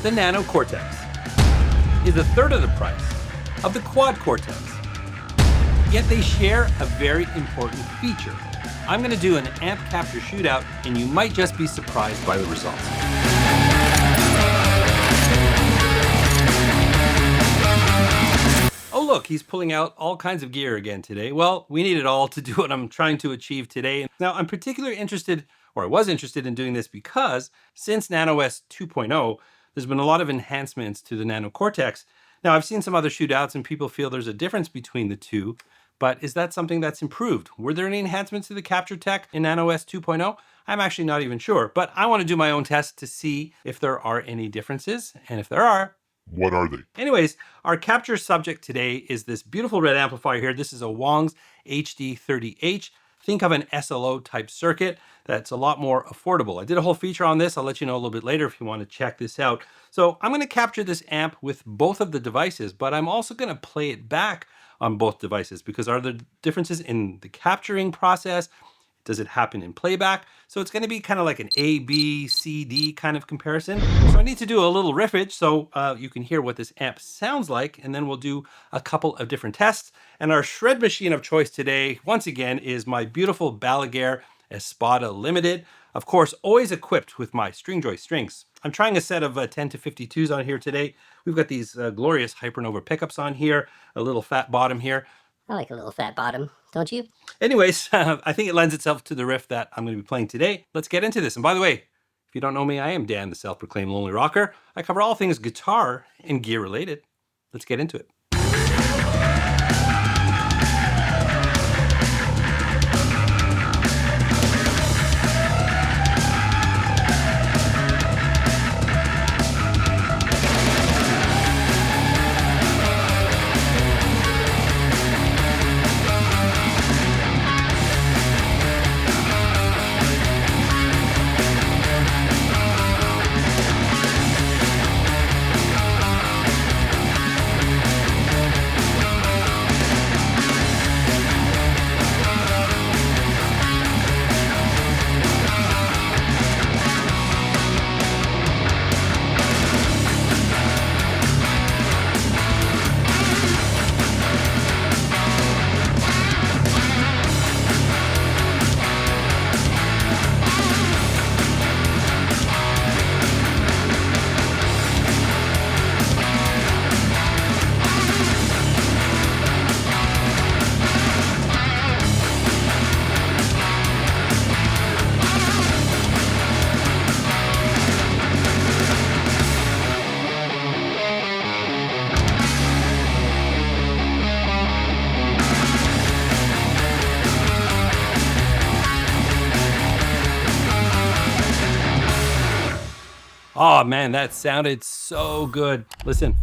The Nano Cortex is a third of the price of the Quad Cortex, yet they share a very important feature. I'm going to do an amp capture shootout, and you might just be surprised by the results. Oh look, he's pulling out all kinds of gear again today. Well, we need it all to do what I'm trying to achieve today. Now, I'm particularly interested, or I was interested in doing this because since NanoS 2.0, there's been a lot of enhancements to the Nano Cortex. Now, I've seen some other shootouts and people feel there's a difference between the two, but is that something that's improved? Were there any enhancements to the capture tech in NanoS 2.0? I'm actually not even sure, but I want to do my own test to see if there are any differences, and if there are, what are they? Anyways, our capture subject today is this beautiful red amplifier here. This is a Wangs HD-30H. Think of an SLO type circuit that's a lot more affordable. I did a whole feature on this. I'll let you know a little bit later if you want to check this out. So I'm going to capture this amp with both of the devices, but I'm also going to play it back on both devices because are there differences in the capturing process? Does it happen in playback? So it's going to be kind of like an A, B, C, D kind of comparison. So I need to do a little riffage so you can hear what this amp sounds like, and then we'll do a couple of different tests. And our shred machine of choice today, once again, is my beautiful Balaguer Espada Limited. Of course, always equipped with my Stringjoy strings. I'm trying a set of 10 to 52s on here today. We've got these glorious Hypernova pickups on here, a little fat bottom here. I like a little fat bottom, don't you? Anyways, I think it lends itself to the riff that I'm going to be playing today. Let's get into this. And by the way, if you don't know me, I am Dan, the self-proclaimed lonely rocker. I cover all things guitar and gear related. Let's get into it. Oh man, that sounded so good. Listen,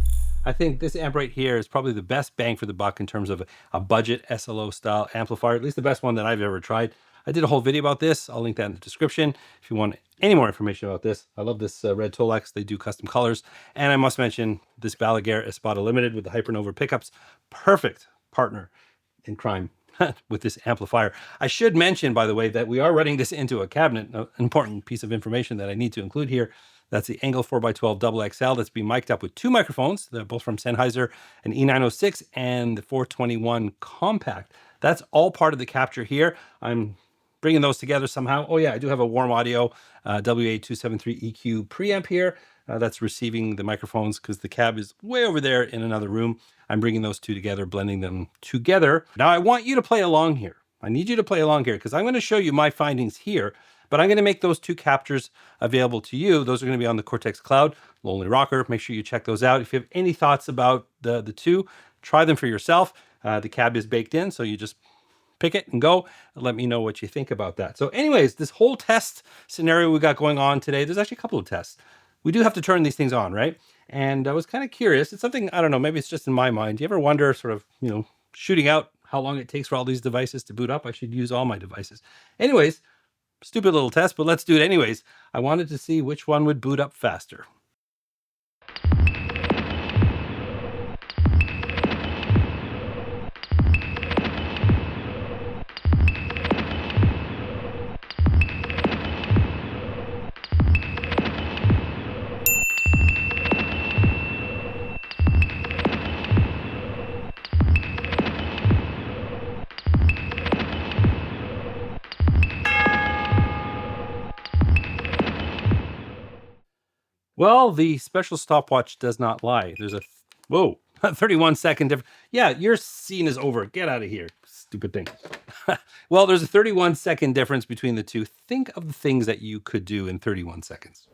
I think this amp right here is probably the best bang for the buck in terms of a budget SLO style amplifier, at least the best one that I've ever tried. I did a whole video about this. I'll link that in the description if you want any more information about this. I love this red Tolex. They do custom colors. And I must mention this Balaguer Espada Limited with the Hypernova pickups. Perfect partner in crime with this amplifier. I should mention, by the way, that we are running this into a cabinet. An important piece of information that I need to include here. That's the Angle 4x12 double XL that's being mic'd up with two microphones. They're both from Sennheiser, an E906 and the 421 Compact. That's all part of the capture here. I'm bringing those together somehow. Oh yeah, I do have a Warm Audio WA273 EQ preamp here. That's receiving the microphones because the cab is way over there in another room. I'm bringing those two together, blending them together. Now I want you to play along here. I need you to play along here because I'm going to show you my findings here, but I'm going to make those two captures available to you. Those are going to be on the Cortex Cloud, Lonely Rocker. Make sure you check those out. If you have any thoughts about the two, try them for yourself. The cab is baked in, so you just pick it and go and let me know what you think about that. So anyways, this whole test scenario we got going on today, there's actually a couple of tests. We do have to turn these things on, right? And I was kind of curious. It's something, I don't know, maybe it's just in my mind. Do you ever wonder sort of, shooting out how long it takes for all these devices to boot up? I should use all my devices. Anyways, stupid little test, but let's do it anyways. I wanted to see which one would boot up faster. Well, the special stopwatch does not lie. There's a, whoa, 31-second difference. Yeah, your scene is over. Get out of here, stupid thing. Well, there's a 31-second difference between the two. Think of the things that you could do in 31 seconds.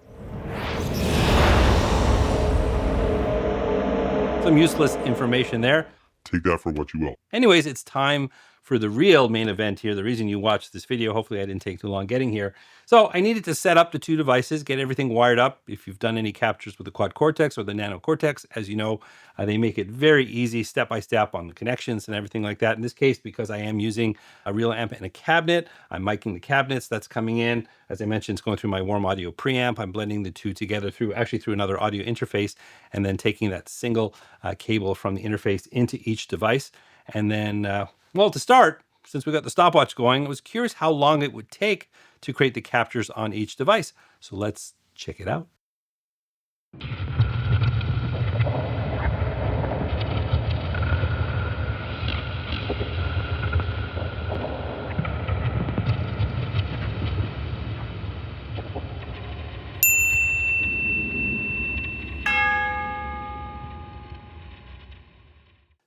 Some useless information there. Take that for what you will. Anyways, it's time for the real main event here. The reason you watched this video, hopefully I didn't take too long getting here. So I needed to set up the two devices, get everything wired up. If you've done any captures with the Quad Cortex or the Nano Cortex, as you know, they make it very easy, step-by-step on the connections and everything like that. In this case, because I am using a real amp and a cabinet, I'm miking the cabinets that's coming in. As I mentioned, it's going through my warm audio preamp. I'm blending the two together through another audio interface, and then taking that single cable from the interface into each device. And then, well, to start, since we got the stopwatch going, I was curious how long it would take to create the captures on each device. So let's check it out.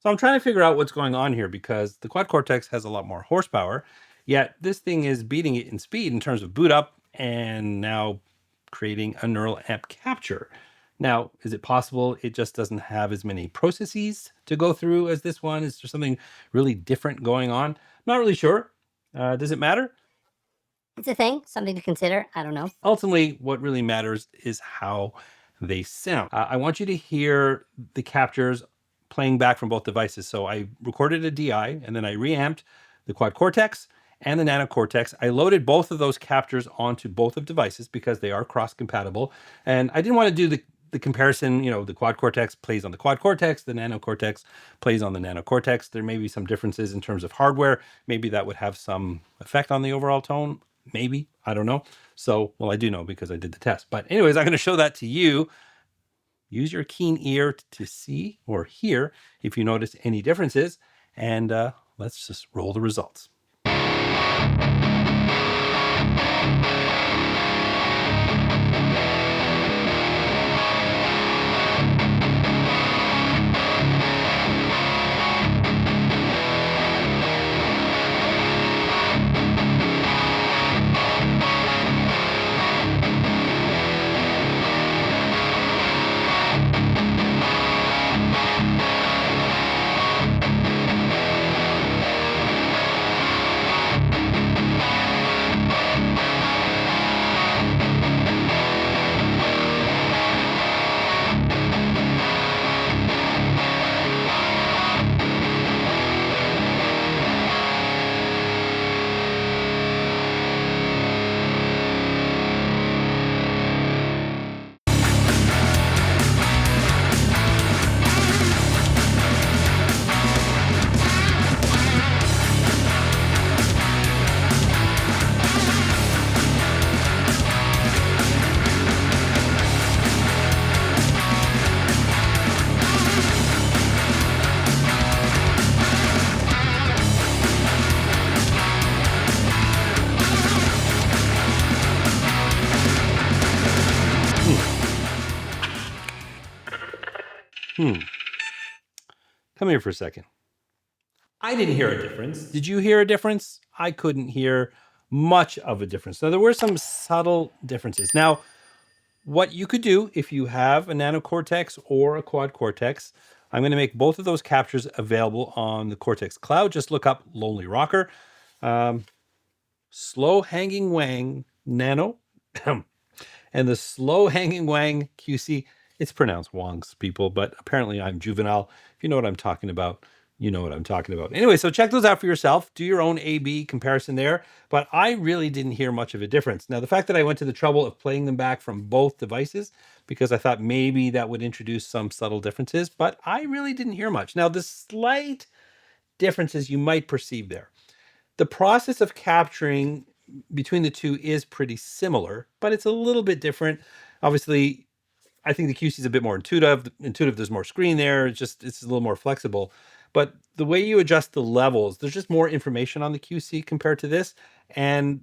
So I'm trying to figure out what's going on here, because the Quad Cortex has a lot more horsepower, yet this thing is beating it in speed in terms of boot up and now creating a neural amp capture. Now, is it possible it just doesn't have as many processes to go through as this one? Is there something really different going on? Not really sure. Does it matter? It's a thing, something to consider. I don't know. Ultimately, what really matters is how they sound. I want you to hear the captures playing back from both devices. So I recorded a DI and then I reamped the Quad Cortex and the Nano Cortex. I loaded both of those captures onto both of devices because they are cross-compatible. And I didn't want to do the comparison, you know, the Quad Cortex plays on the Quad Cortex, the Nano Cortex plays on the Nano Cortex. There may be some differences in terms of hardware. Maybe that would have some effect on the overall tone. Maybe, I don't know. So, well, I do know because I did the test. But anyways, I'm going to show that to you. Use your keen ear to see or hear if you notice any differences. And let's just roll the results. Come here for a second. I didn't hear a difference. Did you hear a difference? I couldn't hear much of a difference. Now, there were some subtle differences. Now, what you could do if you have a Nano Cortex or a Quad Cortex, I'm going to make both of those captures available on the Cortex Cloud. Just look up Lonely Rocker, Slow Hanging Wang Nano, and the Slow Hanging Wang QC. It's pronounced Wangs, people, but apparently I'm juvenile. If you know what I'm talking about, you know what I'm talking about. Anyway, so check those out for yourself. Do your own A/B comparison there. But I really didn't hear much of a difference. Now, the fact that I went to the trouble of playing them back from both devices, because I thought maybe that would introduce some subtle differences, but I really didn't hear much. Now, the slight differences you might perceive there. The process of capturing between the two is pretty similar, but it's a little bit different. Obviously, I think the QC is a bit more intuitive. There's more screen there. It's a little more flexible. But the way you adjust the levels, there's just more information on the QC compared to this. And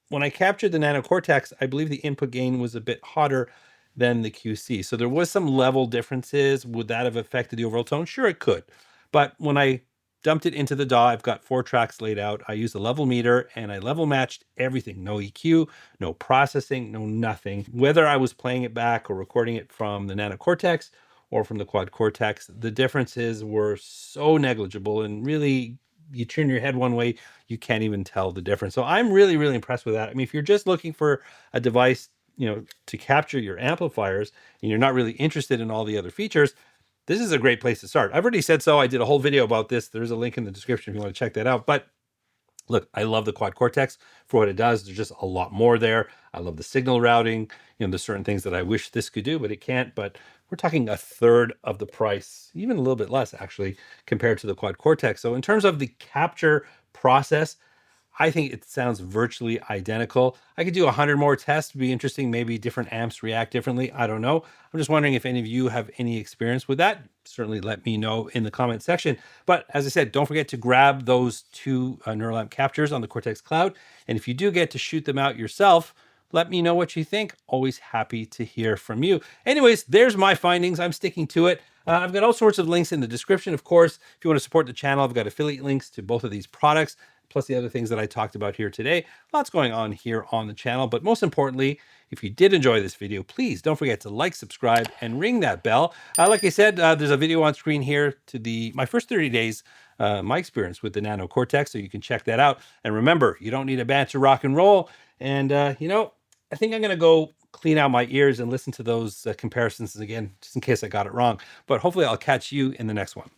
when I captured the Nano Cortex, I believe the input gain was a bit hotter. than the QC. So there was some level differences. Would that have affected the overall tone? Sure, it could. But when I dumped it into the DAW, I've got 4 tracks laid out. I used a level meter and I level matched everything. No EQ, no processing, no nothing. Whether I was playing it back or recording it from the Nano Cortex or from the Quad Cortex, the differences were so negligible, and really, you turn your head one way, you can't even tell the difference. So I'm really, really impressed with that. I mean, if you're just looking for a device, to capture your amplifiers and you're not really interested in all the other features, this is a great place to start. I've already said so. I did a whole video about this. There's a link in the description if you want to check that out. But look, I love the Quad Cortex for what it does. There's just a lot more there. I love the signal routing. There's certain things that I wish this could do, but it can't. But we're talking a third of the price, even a little bit less actually, compared to the Quad Cortex. So in terms of the capture process, I think it sounds virtually identical. I could do 100 more tests. It'd be interesting. Maybe different amps react differently. I don't know. I'm just wondering if any of you have any experience with that. Certainly let me know in the comment section. But as I said, don't forget to grab those 2 Neural Amp captures on the Cortex Cloud. And if you do get to shoot them out yourself, let me know what you think. Always happy to hear from you. Anyways, there's my findings. I'm sticking to it. I've got all sorts of links in the description. Of course, if you want to support the channel, I've got affiliate links to both of these products, plus the other things that I talked about here today. Lots going on here on the channel. But most importantly, if you did enjoy this video, please don't forget to like, subscribe, and ring that bell. Like I said, there's a video on screen here to my first 30 days, my experience with the Nano Cortex, so you can check that out. And remember, you don't need a band to rock and roll. And, I think I'm going to go clean out my ears and listen to those comparisons again, just in case I got it wrong. But hopefully I'll catch you in the next one.